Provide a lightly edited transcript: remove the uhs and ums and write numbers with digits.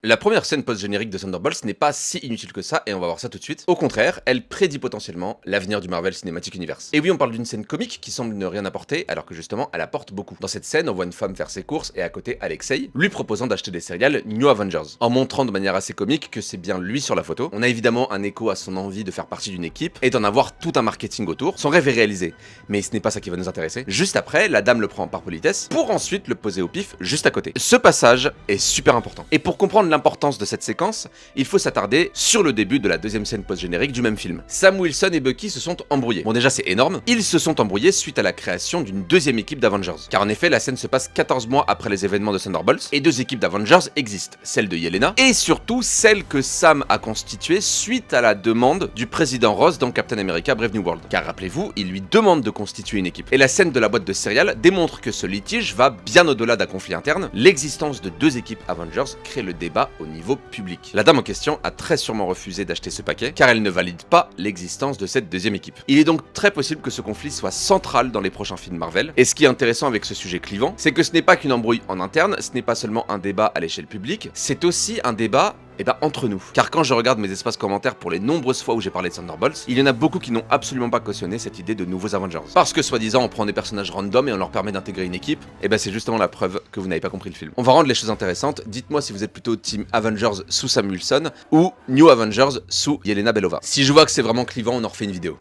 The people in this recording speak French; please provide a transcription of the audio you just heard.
La première scène post-générique de Thunderbolts n'est pas si inutile que ça, et on va voir ça tout de suite. Au contraire, elle prédit potentiellement l'avenir du Marvel Cinematic Universe. Et oui, on parle d'une scène comique qui semble ne rien apporter, alors que justement, elle apporte beaucoup. Dans cette scène, on voit une femme faire ses courses, et à côté, Alexei, lui proposant d'acheter des céréales New Avengers, en montrant de manière assez comique que c'est bien lui sur la photo. On a évidemment un écho à son envie de faire partie d'une équipe, et d'en avoir tout un marketing autour. Son rêve est réalisé, mais ce n'est pas ça qui va nous intéresser. Juste après, la dame le prend par politesse, pour ensuite le poser au pif juste à côté. Ce passage est super important. Et pour comprendre l'importance de cette séquence, il faut s'attarder sur le début de la deuxième scène post-générique du même film. Sam Wilson et Bucky se sont embrouillés. Bon, déjà c'est énorme, ils se sont embrouillés suite à la création d'une deuxième équipe d'Avengers. Car en effet, la scène se passe 14 mois après les événements de Thunderbolts, et deux équipes d'Avengers existent, celle de Yelena, et surtout celle que Sam a constituée suite à la demande du président Ross dans Captain America Brave New World. Car rappelez-vous, il lui demande de constituer une équipe. Et la scène de la boîte de céréales démontre que ce litige va bien au-delà d'un conflit interne. L'existence de deux équipes Avengers crée le débat au niveau public. La dame en question a très sûrement refusé d'acheter ce paquet, car elle ne valide pas l'existence de cette deuxième équipe. Il est donc très possible que ce conflit soit central dans les prochains films Marvel, et ce qui est intéressant avec ce sujet clivant, c'est que ce n'est pas qu'une embrouille en interne, ce n'est pas seulement un débat à l'échelle publique, c'est aussi un débat entre nous. Car quand je regarde mes espaces commentaires pour les nombreuses fois où j'ai parlé de Thunderbolts, il y en a beaucoup qui n'ont absolument pas cautionné cette idée de nouveaux Avengers. Parce que soi-disant on prend des personnages random et on leur permet d'intégrer une équipe, et c'est justement la preuve que vous n'avez pas compris le film. On va rendre les choses intéressantes, dites-moi si vous êtes plutôt Team Avengers sous Sam Wilson, ou New Avengers sous Yelena Belova. Si je vois que c'est vraiment clivant, on en refait une vidéo.